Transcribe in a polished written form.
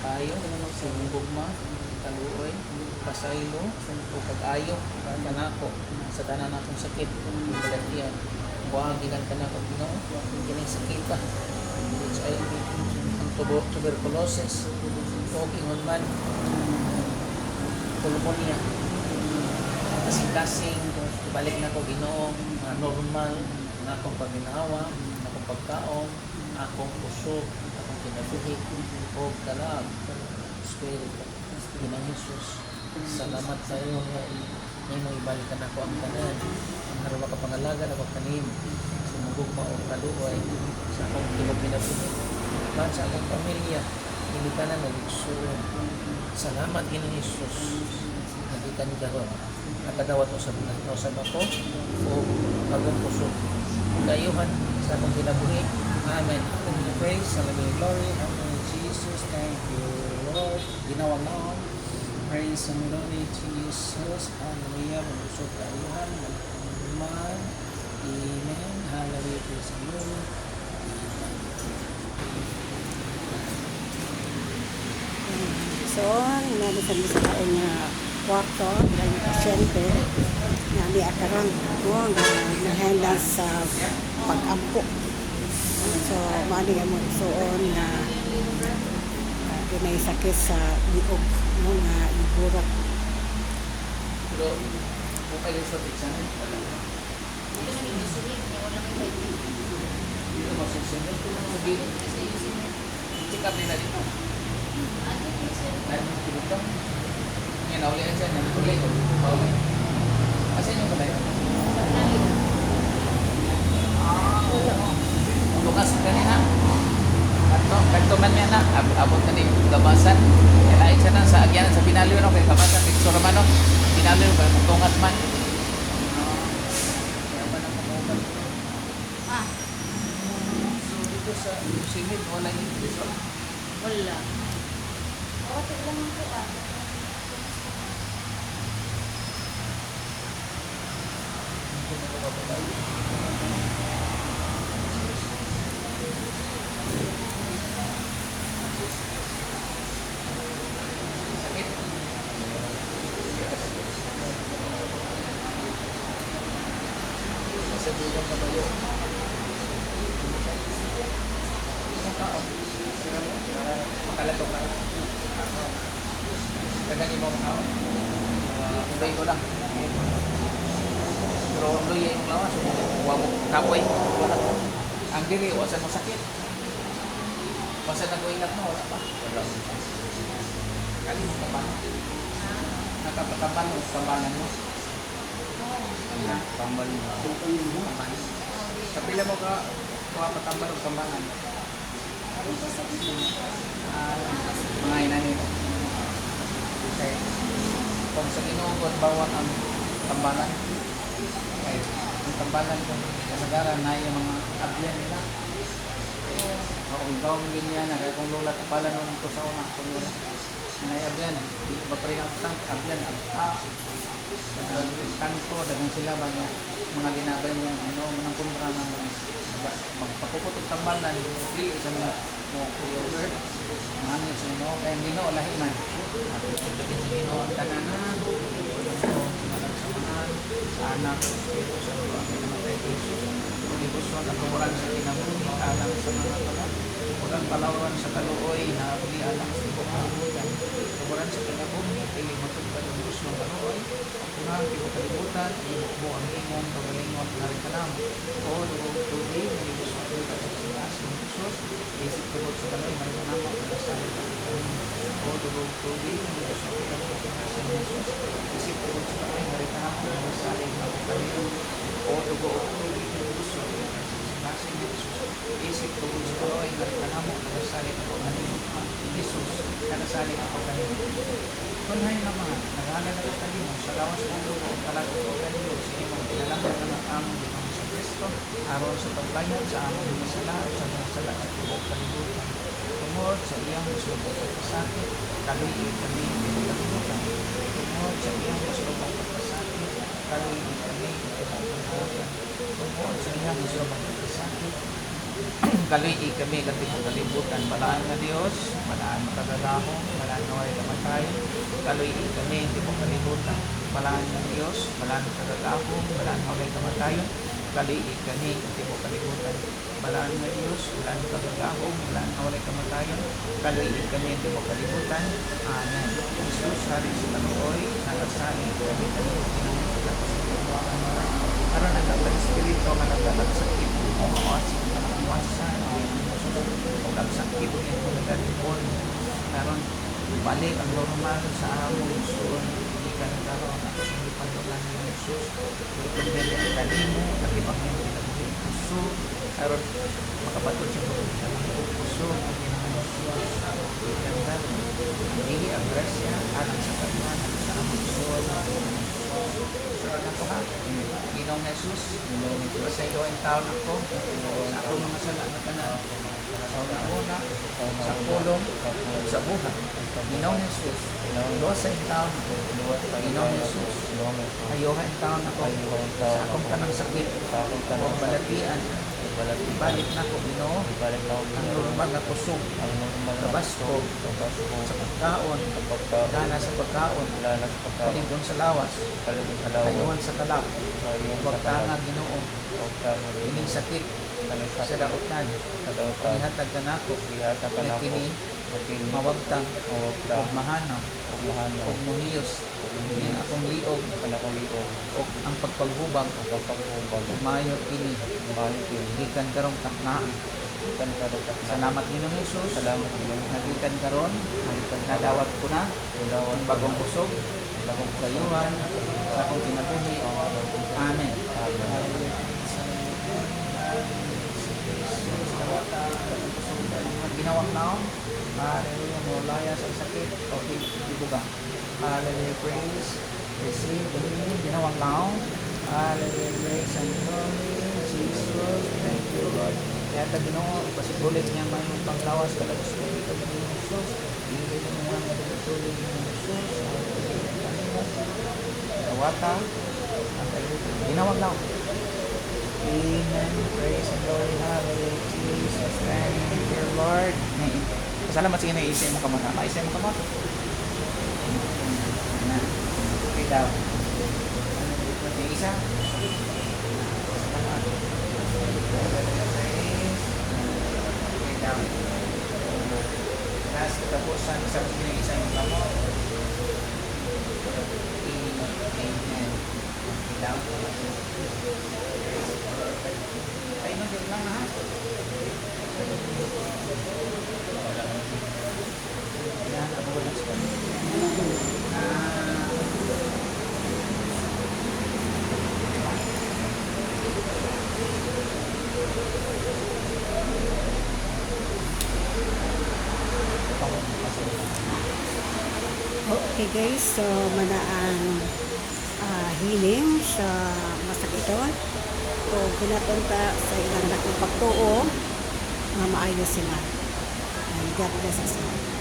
kayo sa imong gugma, kaluoy, pasaylo, o pag-ayo kanako sa tanan akong sakit, balatian. Buhaginan kanako Ginoo, kining sakita, HIV, ang tuberculosis, o ingon man, pulmonya, kasing-kasing, balik na ko Ginoo, mga normal, na akong paginawa, akong pagkaon, akong kusog, akong kinabuhi, o kalag, Espiritu, Ginang Jesus. Salamat sa iyo nga mo ibalikan ako ang tanan. Ang harwa ka pangalagan ako kanin. Sumugugma o kaluoy sa akong kinabuhi. Man sa akong pamilya, hindi ka na naligsuon. Salamat Ginang Jesus. Nagikan ni Daron. Nakadawat mo sa ako o bagong kusog. Kayuhan sa akong kinabuhi. Amen. Praise, hallelujah, glory, hallelujah, Jesus, thank you, Lord. Ginawa mo. Praise and glory to Jesus, hallelujah, malusog kayuhan, magpangman, amen, hallelujah, praise and glory. So, nalisan mo sa taon na kwarto, dahil pasyente, na di akarang mo, na nahenda sa pag-ampo. So, mali mo isuon na may sakit sa liog mo nga iburak. Pero, kung kayo sa pizza, dito masusunod, kung sabihin, check up nila dito. Dahil mo dito, ngayon naulihan siya, naulihan ko, pauwi. Asan yung balay? Bukas kanina. Kanto man niya na, abot na ni gabasan. Kaya siya na sa agyanan sa Binalyo, no? Kaya gabasan, picture man, no? Binalyo, kaya matungat man. Kaya ba na matungat? So, dito sa Simid, wala yung English, wala? Wala. Okay lang po Sakit. Sa dulang na bayo. Ang tao. Makalato ka. Kagani mo ang tao. Ibay ko lang. Pero loy yung lawas. Huwag mo kapoy. Ang diri, wasan mo sakit. Basta nag-uingat mo, wala pa. Wala. Kali mo kabanan. Nakapataban mo, kabanan mo. Tambal mo. Kabanan. Kapila mo ka, patambal o kambangan. Mga inahin. Okay. Kung sa inuugod, bawat ang tambalan. Okay. Ang tambalan kung kasagaran na yung mga abyan nila. Kung ikaw ang ganyan, kung lula kapalan mo nito sa una, kung lula. Mga abyan, di ba pa rin ang tank, abyan, kanto, dagang sila ba mga ginabay mo, manang kumpra na magpapuputok tambalan, free sa mga yogurt, mahangin sa inyo, kaya hindi na olahin man. Pagkakin sa inyo, ang tananan, sa anak, sa mga namatay ko Isus, pag-ibusuan at kawalan sa kinabuhi, alang sa mga pala, walang palawan sa kaluoy, na abli alang sa ibang kalimutan, kawalan sa kinabuhi, ili matugtad ang gusto ng kaluoy, kunang kalimutan, ibuk mo ang imong kagalingon na rin kanam, o lubog tubig, nalibuswan ko sa sinas ng Jesus, isip tubog sa kaluoy, na rin kanam, pagkasalit ang kalimutan, o lubog tubig, nalibuswan ko sa sinas ng Jesus, isip tubog sa kaluoy, na rin kanam, pagkasalit ang kalimutan, o lubog tubig, nalibuswan ko sa sinas ng Jesus, isip tubog sa kaluoy, na rin kanam, pagkasalit ang kalimutan, Jesus, nakasalit ang kalimutan. Kunhay naman, naghahalan na ito mo sa lawas ng lugo o talagot o kanilo, sige mong pinalaman na ng among Ginoo sa Kristo, aron sa pagbayad sa among mga sala o sa mga sala at tubog kalibutan. Tungod sa iyang masulubong pagkasakit, kaliit kami pinagkalibutan. Tungod sa iyang masulubong pagkasakit, kaliit kami pinagkalibutan. Tungod sa iyang masulubong pagkasakit, Kaluyi kami kati mo kalibutan. Balaan nga Dios, balaan makagalaho, balaan nga walay kamatayon. Kaluyi kami hindi mo kalibutan. Balaan nga Dios, balaan makagalaho, balaan nga walay kamatayon. Kaluyi kami hindi mo kalibutan. Balaan nga Dios, balaan makagalaho, balaan nga walay kamatayon. Kaluyi kami hindi mo kalibutan. Amen. Jesus, hari sa Panginoon, nagasali kami kami karon ang dapat espiritu nga nagkakagsakit o mawasig na mawasan o nagsakit o nagkatipon karon balik ang normal sa among suon ikan karon ako sa pantulan ni Jesus pagdili ang kanimo at ipangin ang puso karon makabatot siya sa puso ang ginang Jesus ikan karon dili ang grasya alang sa kanya sa among suon Sure na po ha. Ginong Jesus, sa iyo ang taon ako, sa akong mga sala na tanan, sa una, sa pulong, sa buhay. Ginong Jesus, luwas sa yung taon ako, Ginong Jesus, ayuhan ang taon ako, sa akong tanang sakit, o balatian, ibalik na ko, Ginoo, ang normal na kusog, labas ko, sa pagkaon, gana sa pagkaon, kalibon sa lawas, ayuhan sa kalap, wagtanga Ginoo, ining sakit, sa daotan, ihatag ka na ko, na kini, mawagtang, o mahanam, o muhiyos, din akong liog, o ang pagpaghubag, o mayo kini, gikan karong taknaan. Salamat Ginoong Jesus. Nagikan karon, nadawat ko na ang bagong kusog, bagong kayuhan, sa akong kinabuhi. Amen. Ginawang naon, hallelujah, mulaya sa sakit, o dibuga. Hallelujah, praise, receive the healing, ginawang naon, hallelujah, praise and glory, Jesus, thank you Lord. Kaya ta Ginoo, ipasigulit niya may panglawas kada gusto ko dito ng Jesus. Dili mo nga madulog ng Jesus. Tawata ang kayo. Ginawag lang. Amen. Praise and glory. Hallelujah. Jesus. Thank you, Lord. Pasalamat sige na isay mo kamata. Maisay mo kamata. Okay daw. Yung isa. Salamat. Down. Last katapusan sa pinag-isa yung kamo. Amen. Down. Ay, mag-get lang ha. Yan, ako wala sa Okay guys, so manaan healing sa masakiton. So pinapunta sa ilang nakong pagtuo na maayos sila. And God bless us all.